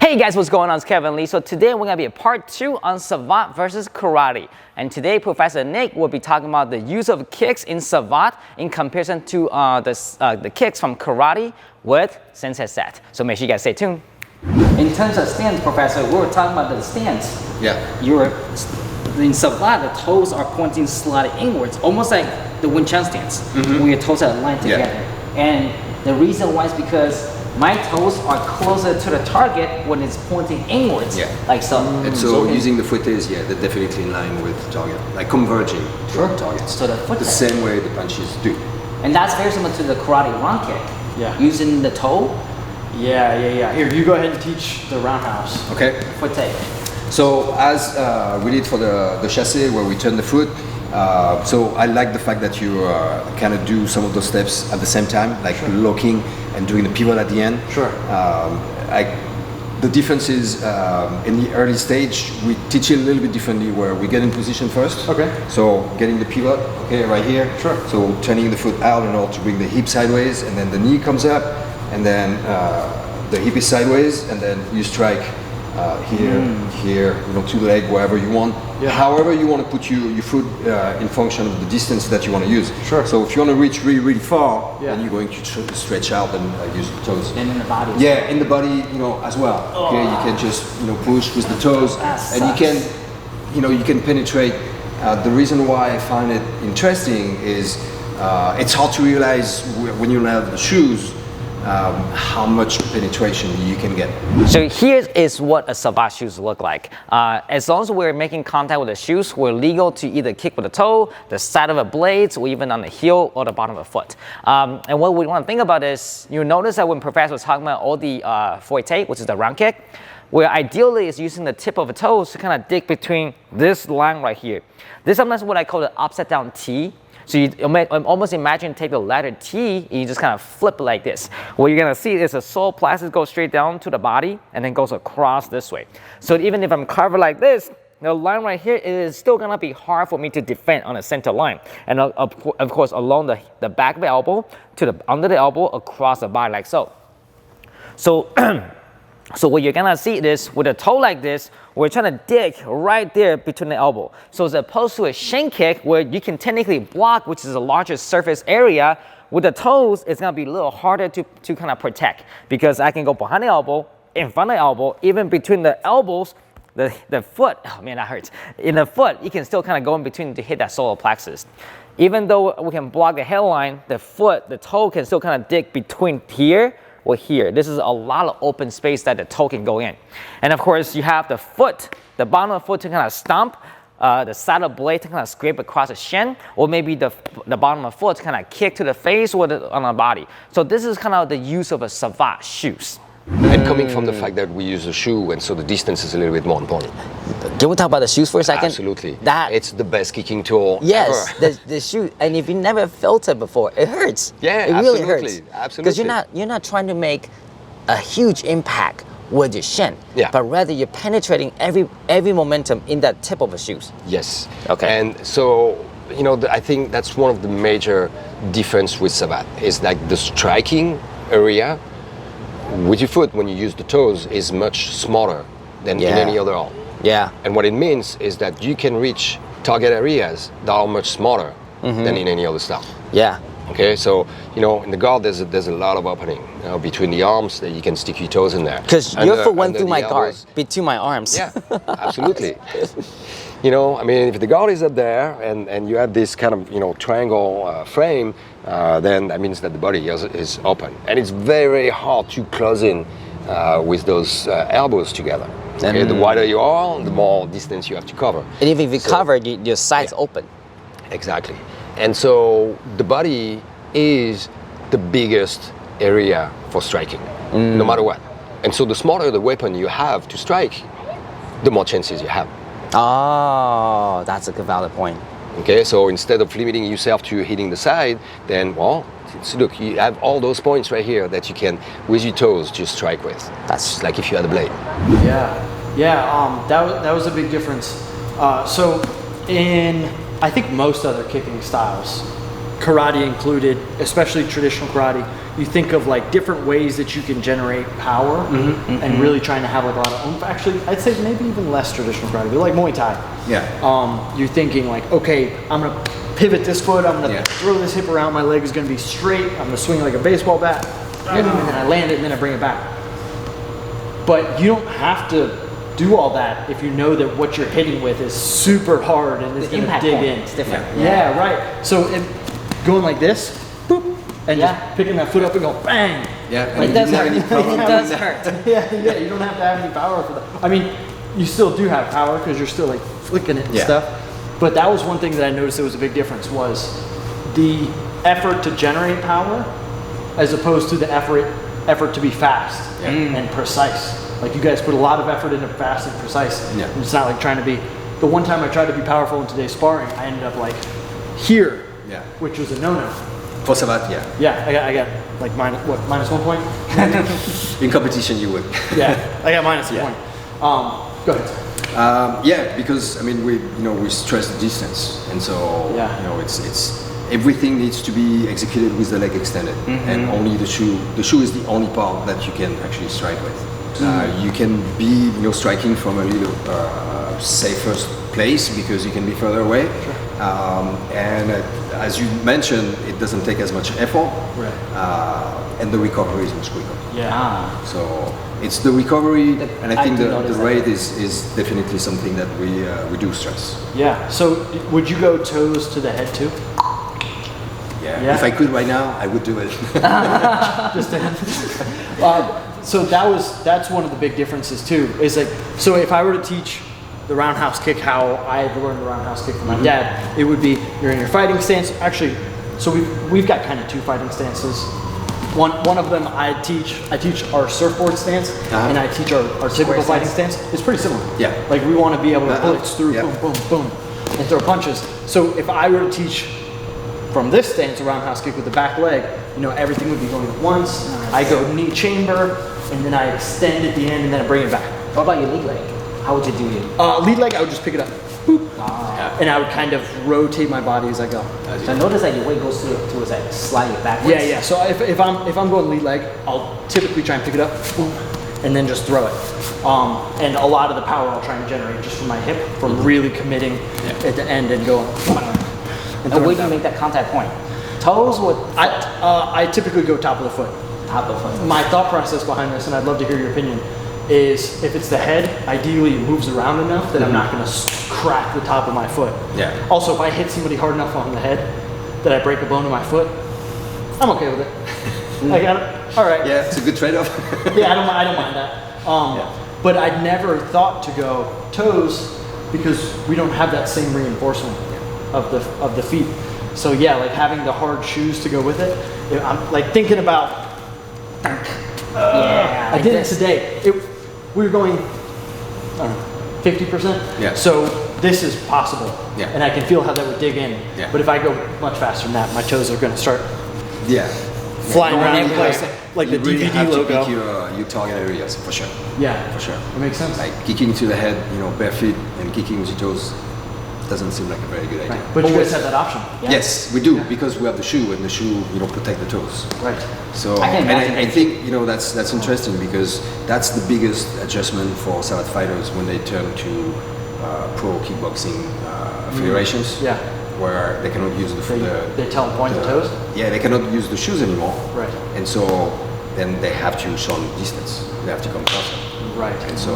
Hey guys, what's going on? It's Kevin Lee. So today we're going to be a part 2 on Savate versus karate. And today Professor Nick will be talking about the use of kicks in Savate in comparison to the kicks from karate with sensei set. So make sure you guys stay tuned. In terms of stance, Professor, we were talking about the stance. Yeah. In Savate, the toes are pointing slightly inwards, almost like the Wing Chun stance, where your toes are aligned together. Yeah. And the reason why is because my toes are closer to the target when it's pointing inwards, like so. And so using the footies, they're definitely in line with the target, like converging to the target. So the same way the punches do. And that's very similar to the karate round kick. Yeah. Using the toe. Yeah. Here, you go ahead and teach the roundhouse. Okay. Foot take. So as we did for the chassé where we turn the foot, so I like the fact that you kind of do some of those steps at the same time, like locking and doing the pivot at the end. Sure. The difference is in the early stage, we teach it a little bit differently where we get in position first. Okay. So getting the pivot, right here. Sure. So turning the foot out in order to bring the hip sideways, and then the knee comes up, and then the hip is sideways, and then you strike here, to the leg, wherever you want. Yeah. However you want to put your foot in function of the distance that you want to use. Sure. So if you want to reach really, really far, then you're going to stretch out and use the toes. And in the body. Yeah, in the body, as well. Okay, you can just, push with the toes, and you can penetrate. The reason why I find it interesting is it's hard to realize when you have the shoes how much penetration you can get. So here is what a Savate shoes look like. As long as we're making contact with the shoes, we're legal to either kick with the toe, the side of the blades, or even on the heel or the bottom of the foot. And what we want to think about is, you notice that when Professor was talking about all the fouette, which is the round kick, where ideally is using the tip of the toes to kind of dig between this line right here. This is sometimes what I call the upside down T. So you almost imagine take the letter T and you just kind of flip it like this. What you're gonna see is the sole plexus goes straight down to the body and then goes across this way. So even if I'm covered like this, the line right here is still gonna be hard for me to defend on the center line. And of course along the back of the elbow to the under the elbow across the body like so. So what you're gonna see is with a toe like this, we're trying to dig right there between the elbow. So as opposed to a shin kick where you can technically block, which is a larger surface area, with the toes, it's gonna be a little harder to kind of protect because I can go behind the elbow, in front of the elbow, even between the elbows, the foot, oh man, that hurts. In the foot, you can still kind of go in between to hit that solar plexus. Even though we can block the headline, the toe can still kind of dig between here or here. This is a lot of open space that the toe can go in. And of course, you have the foot, the bottom of the foot to kind of stomp, the side of the blade to kind of scrape across the shin, or maybe the bottom of the foot to kind of kick to the face or on the body. So this is kind of the use of a Savate shoes. And coming from the fact that we use a shoe, and so the distance is a little bit more important. Can we talk about the shoes for a second? Absolutely. It's the best kicking tool yes, ever. the shoe. And if you never felt it before, it hurts. Yeah, it absolutely. really hurts. Absolutely. Because you're not trying to make a huge impact with your shin, but rather you're penetrating every momentum in that tip of the shoes. Yes. Okay. And so, I think that's one of the major difference with Savate is like the striking area with your foot when you use the toes is much smaller than in any other arm. Yeah. And what it means is that you can reach target areas that are much smaller than in any other style. Yeah. Okay, so in the guard there's a lot of opening between the arms that you can stick your toes in there. Because your foot went through my guard, between my arms. Yeah, absolutely. If the guard is up there and you have this kind of triangle frame, then that means that the body is open, and it's very hard to close in with those elbows together. Okay, the wider you are, the more distance you have to cover. And even if you cover, your side's open. Exactly. And so the body is the biggest area for striking, no matter what. And so the smaller the weapon you have to strike, the more chances you have. Oh, that's a good valid point. Okay, so instead of limiting yourself to hitting the side, then, look, you have all those points right here that you can, with your toes, just strike with. That's just like if you had a blade. That was a big difference. So in, I think most other kicking styles, karate included, especially traditional karate, you think of like different ways that you can generate power and really trying to have like a lot of oomph. Actually, I'd say maybe even less traditional karate, but like Muay Thai. Yeah. You're thinking like, okay, I'm gonna pivot this foot, I'm gonna throw this hip around, my leg is gonna be straight, I'm gonna swing like a baseball bat, and then I land it and then I bring it back. But you don't have to do all that if you know that what you're hitting with is super hard and it's The gonna impact dig point in. is different. Yeah, right. So going like this, boop, and just picking that foot up and go bang. Yeah. It And does you hurt. didn't have any problem It with does that. hurt. Yeah, you don't have to have any power for that. I mean, you still do have power because you're still like flicking it and stuff. But that was one thing that I noticed there was a big difference was the effort to generate power as opposed to the effort to be fast and precise. Like you guys put a lot of effort into fast and precise. Yeah. And it's not like trying to be, the one time I tried to be powerful in today's sparring, I ended up like here, which was a no-no. For Savate, yeah. Yeah, I got like minus 1 point? In competition, you would. Yeah, I got minus a point. Go ahead. Yeah, because I mean we stress the distance, and so it's everything needs to be executed with the leg extended, and only the shoe. The shoe is the only part that you can actually strike with. You can be striking from a little safer place because you can be further away, and as you mentioned, it doesn't take as much effort, and the recovery is much quicker. Yeah. So it's the recovery, and I think do the notice that. rate is definitely something that we do stress. Yeah. So would you go toes to the head too? Yeah. If I could right now, I would do it. Just so that's one of the big differences too. Is like, so if I were to teach the roundhouse kick how I had learned the roundhouse kick from my dad, it would be you're in your fighting stance. Actually, so we've got kind of two fighting stances. One of them I teach our surfboard stance, and I teach our typical fighting stance. It's pretty similar. Yeah. Like we want to be able to blitz through, Yeah. boom, boom, boom, and throw punches. So if I were to teach from this stance, a roundhouse kick with the back leg, everything would be going at once. I go knee chamber, and then I extend at the end, and then I bring it back. What about your lead leg? How would you do it? Lead leg, I would just pick it up, boop, and I would kind of rotate my body as I go. So notice that your weight goes towards like slightly backwards. Yeah. So if I'm going lead leg, I'll typically try and pick it up, boom, and then just throw it. And a lot of the power I'll try and generate just from my hip, from really committing at the end and going. And where do you make that contact point? Toes or I typically go top of the foot. top of foot? My thought process behind this, and I'd love to hear your opinion, is if it's the head, ideally it moves around enough that I'm not going to crack the top of my foot. Yeah. Also, if I hit somebody hard enough on the head that I break a bone in my foot, I'm okay with it. I got it. All right. Yeah, it's a good trade-off. Yeah, I don't mind that. But I'd never thought to go toes because we don't have that same reinforcement of the feet. So yeah, like having the hard shoes to go with it. I'm like thinking about. Yeah, I did it today. We were going 50%. Yeah. So this is possible. Yeah. And I can feel how that would dig in. Yeah. But if I go much faster than that, my toes are going to start Yeah. flying Going around the everywhere. place like the You really DVD have logo. to pick your target areas for sure. Yeah. For sure. That makes sense. Like kicking to the head, bare feet, and kicking with your toes doesn't seem like a very good idea. Right. But you guys have that option. Yeah. Yes, we do because we have the shoe, and the shoe, protect the toes. Right. So, I can imagine I think that's interesting because that's the biggest adjustment for Savate fighters when they turn to pro kickboxing federations. Yeah. Where they cannot use the They tell them point the toes? Yeah, they cannot use the shoes anymore. Right. And so then they have to shorten distance. They have to come closer. Right. And so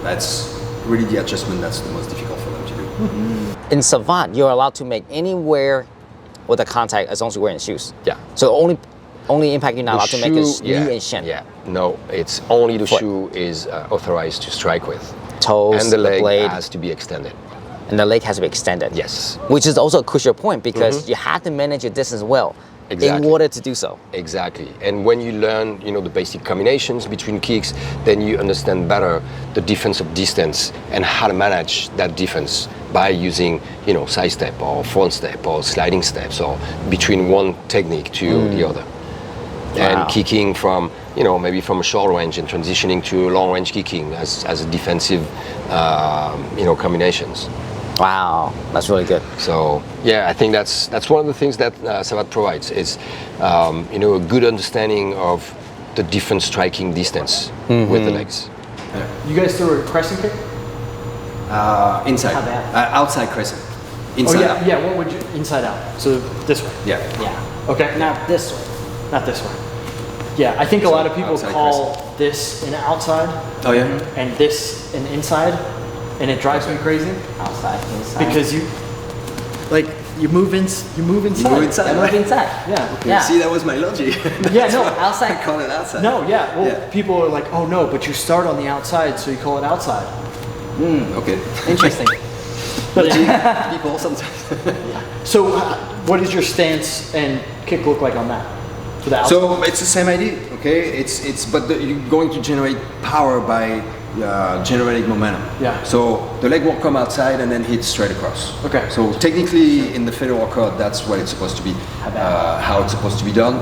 that's really the adjustment that's the most difficult for them to do. In Savate, you're allowed to make anywhere with a contact as long as you're wearing shoes. Yeah. So only impact you're not allowed to make is knee and shin. Yeah, no, it's only the shoe is authorized to strike with. Toes, And the leg blade, has to be extended. and the leg has to be extended. Yes. Which is also a crucial point because you have to manage your distance well Exactly. in order to do so. Exactly. And when you learn, the basic combinations between kicks, then you understand better the difference of distance and how to manage that difference by using, side step or front step or sliding steps or between one technique to the other. Wow. And kicking from, maybe from a short range and transitioning to long range kicking as a defensive, combinations. Wow, that's really good. So yeah, I think that's one of the things that Savate provides is you know, a good understanding of the different striking distance with the legs. You guys threw a crescent kick? Inside. How bad? Outside crescent. Inside Oh yeah, out. yeah. What would you inside out? So this way. Yeah. Yeah. Okay. Not this way. Not this way. Yeah, I think a lot of people outside call this an outside Oh yeah. and this an inside, and it drives me crazy Outside, inside. because you move inside. You move inside. I move right? inside. Yeah. Okay, Yeah. see, that was my logic. Yeah, no, outside. I call it outside. No, yeah. Well, Yeah. people are like, oh no, but you start on the outside, so you call it outside. Okay. Interesting. But People sometimes. so, what does your stance and kick look like on that? For the outside. So it's the same idea, okay? You're going to generate power by generating momentum. Yeah. So the leg will come outside and then hit straight across. Okay. So technically, in the federal code, that's what it's supposed to be. How it's supposed to be done.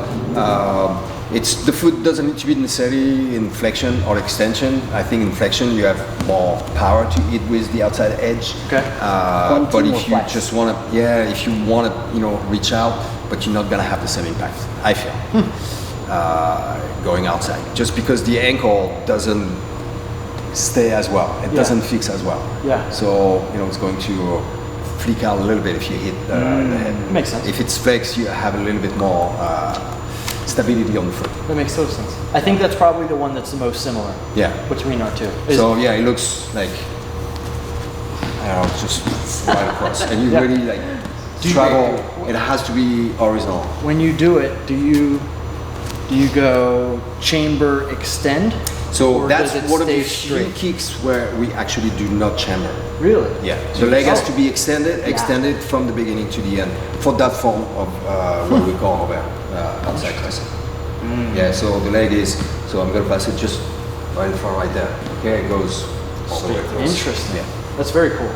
The foot doesn't need to be necessarily in flexion or extension. I think in flexion you have more power to hit with the outside edge. Okay. But more if you flex. just want to, if you want to, reach out, but you're not gonna have the same impact. I feel going outside, just because the ankle doesn't stay as well. It doesn't fix as well. Yeah. So it's going to flick out a little bit if you hit the head. Makes sense. If it's flexed, you have a little bit more stability on the foot. That makes total sense. I think that's probably the one that's the most similar. Yeah. Between our two. Is- So yeah, it looks like just right across, and you Yeah. really travel. It has to be horizontal. when you do it, do you go chamber extend? So Or that's does it one of stay the few straight? kicks where we actually do not chamber. Really? Yeah, the leg has to be extended from the beginning to the end for that form of what we call over outside crescent. Yeah, so the leg is, so I'm gonna pass it just right in front right there. Okay, it goes all the way across. Interesting. Yeah. That's very cool.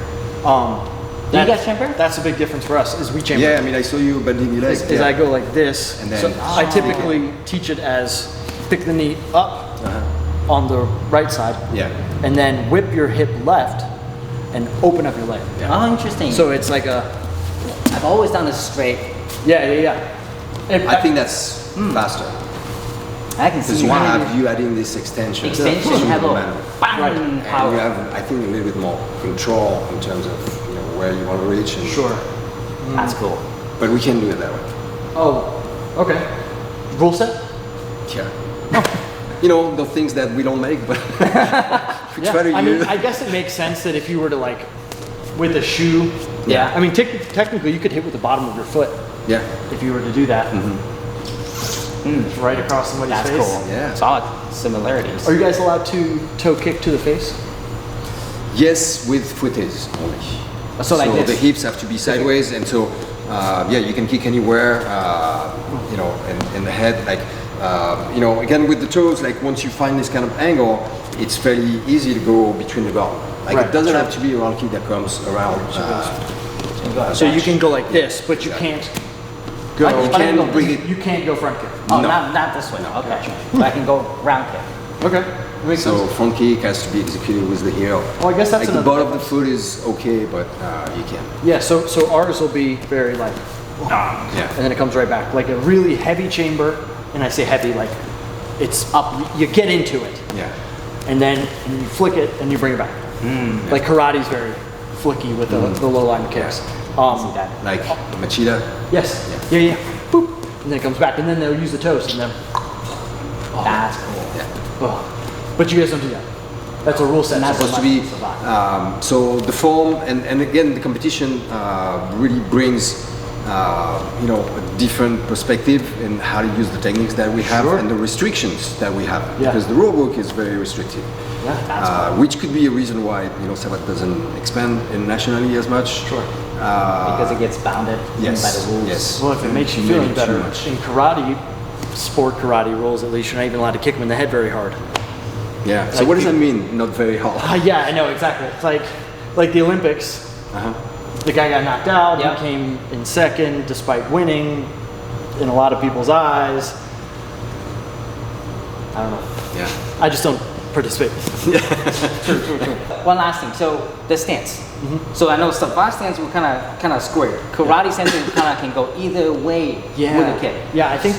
Do you guys chamber? That's a big difference for us. Is we chamber. Yeah, I mean, I saw you bending your legs. Is I go like this, And then- so I typically teach it as pick the knee up on the right side, Yeah. and then whip your hip left, and open up your leg. Oh, interesting. So it's like a I've always done this straight. yeah. And I think that's faster I can because see you why. have you adding this extension. Extension, to have the a momentum. bang Right. And power. you have, I think, a little bit more control in terms of where you want to reach. And, sure. That's cool. But we can do it that way. Oh, okay. Rule set. Yeah. The things that we don't make, but we try to I mean, use. I guess it makes sense that if you were to with a shoe. Yeah. I mean, technically, you could hit with the bottom of your foot Yeah. if you were to do that. Right across somebody's That's face. cool. Yeah. Solid similarities. Are you guys allowed to toe kick to the face? Yes, with footies only. So like this? the hips have to be sideways, and so you can kick anywhere. In the head, again with the toes. Like once you find this kind of angle, it's fairly easy to go between the guard. Like Right, it doesn't sure. have to be a round kick that comes around. So you can go like this, but you can't go. But I can go bring it. You can't go front kick. Oh, No. not this way. Okay. But I can go round kick. Okay. That makes So sense. front kick has to be executed with the heel. Well, I guess that's like the another butt of the foot is okay, but you can. Yeah. So ours will be very Yeah. and then it comes right back, like a really heavy chamber. And I say heavy, like it's up. You get into it, Yeah. and then you flick it and you bring it back. Like karate's very flicky with the low line kicks. See that? Like Machida. Yes. Yeah. Boop. And then it comes back, and then they'll use the toes, and then. That's cool. Yeah. Oh. But you guys don't do that. That's a rule set. And that's Supposed to be. So the form and again the competition really brings a different perspective in how to use the techniques that we have Sure. and the restrictions that we have, Yeah. because the rule book is very restrictive. Yeah. Which could be a reason why Savate doesn't expand internationally as much. Sure. Because it gets bounded Yes. by the rules. Yes. Well, if it makes you Maybe feel too better, much. in karate, sport karate rules at least, you're not even allowed to kick them in the head very hard. Yeah. So Like what does that mean? Not very hard. Yeah, I know exactly. It's like the Olympics. The guy got knocked out. Yep. He came in second despite winning in a lot of people's eyes. I don't know. Yeah. I just don't. participate. True. One last thing. So the stance. So I know Savate stance will kind of square. Karate stance kind of can go either way with the kick. Yeah, I think.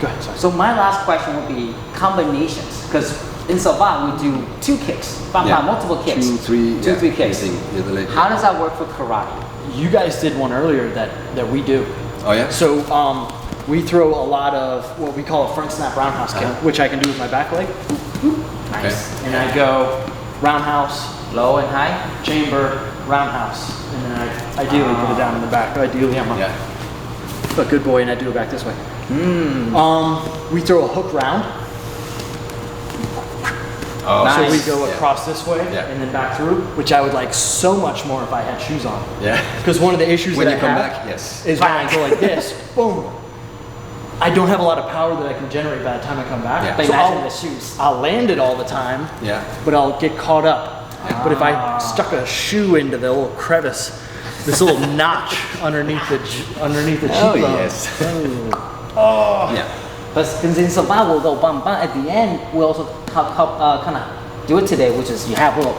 Go ahead. Sorry. So my last question would be combinations, because in Savate we do 2 kicks, multiple kicks, 2, 3, 2, 3 kicks. Yeah, the leg. How does that work for karate? You guys did one earlier that we do. Oh yeah. So we throw a lot of what we call a front snap roundhouse kick, which I can do with my back leg. Nice. And I go roundhouse, Low and high. chamber, roundhouse, and then I ideally put it down in the back. Ideally, I'm a good boy, and I do it back this way. We throw a hook round, Oh, so we Nice. go across this way Yeah. and then back through, which I would like so much more if I had shoes on. Yeah. Because one of the issues When that you I come have back, yes. is when I go like this, boom. I don't have a lot of power that I can generate by the time I come back. Yeah. But So imagine I'll- the shoes. I'll land it all the time, Yeah. but I'll get caught up. But if I stuck a shoe into the little crevice, this little notch underneath the cheekbone. yes. Yeah. But since in Savate we'll go bum bum, at the end we also kind of do it today, which is we have little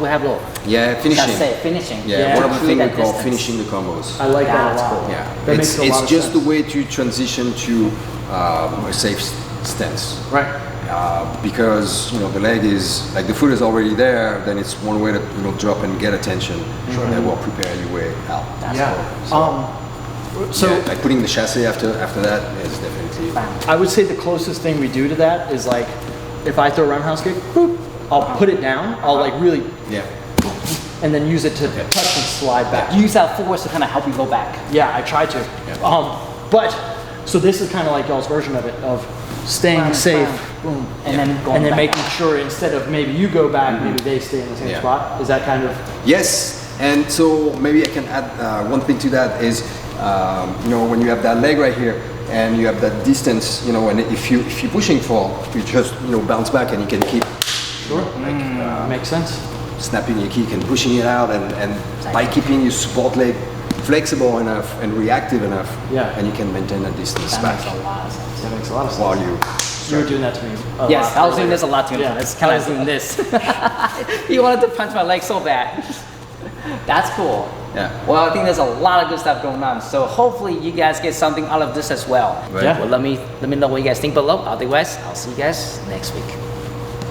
Yeah, finishing. That's it, finishing. Yeah, one of the Through things we that call distance. finishing the combos. I like that a That's lot. cool. Yeah, That it's, makes a lot it's of just sense. the way to transition to a safe stance. Right. Because the leg is like the foot is already there, then it's one way to drop and get attention that will prepare your way out. That's Yeah. cool. So Yeah, like putting the chassis after that is definitely. I would say the closest thing we do to that is like, if I throw a roundhouse kick, boop, I'll put it down. I'll like really, Yeah. and then use it to touch and slide back. Use that force to kind of help you go back. Yeah, I try to. But so this is kind of like y'all's version of it, of staying Round, safe, round. boom, And then going and then back making sure instead of maybe you go back, maybe they stay in the same Yeah. spot. Is that kind of? Yes, and so maybe I can add one thing to that is, when you have that leg right here and you have that distance, and if you're pushing for, you just bounce back and you can keep Sure. Makes sense. snapping your kick and pushing it out, and by keeping your support leg flexible enough and reactive enough, Yeah. and you can maintain a distance That back makes a lot of sense. That makes a lot of sense. while you. You were doing that to me. a Yes, lot I was doing earlier. this a lot too. Yeah. It's kind of doing this. He wanted to punch my leg so bad. That's cool. Yeah. Well, I think there's a lot of good stuff going on. So hopefully you guys get something out of this as well. Right. Yeah. Well, let me know what you guys think below. Otherwise, I'll see you guys next week.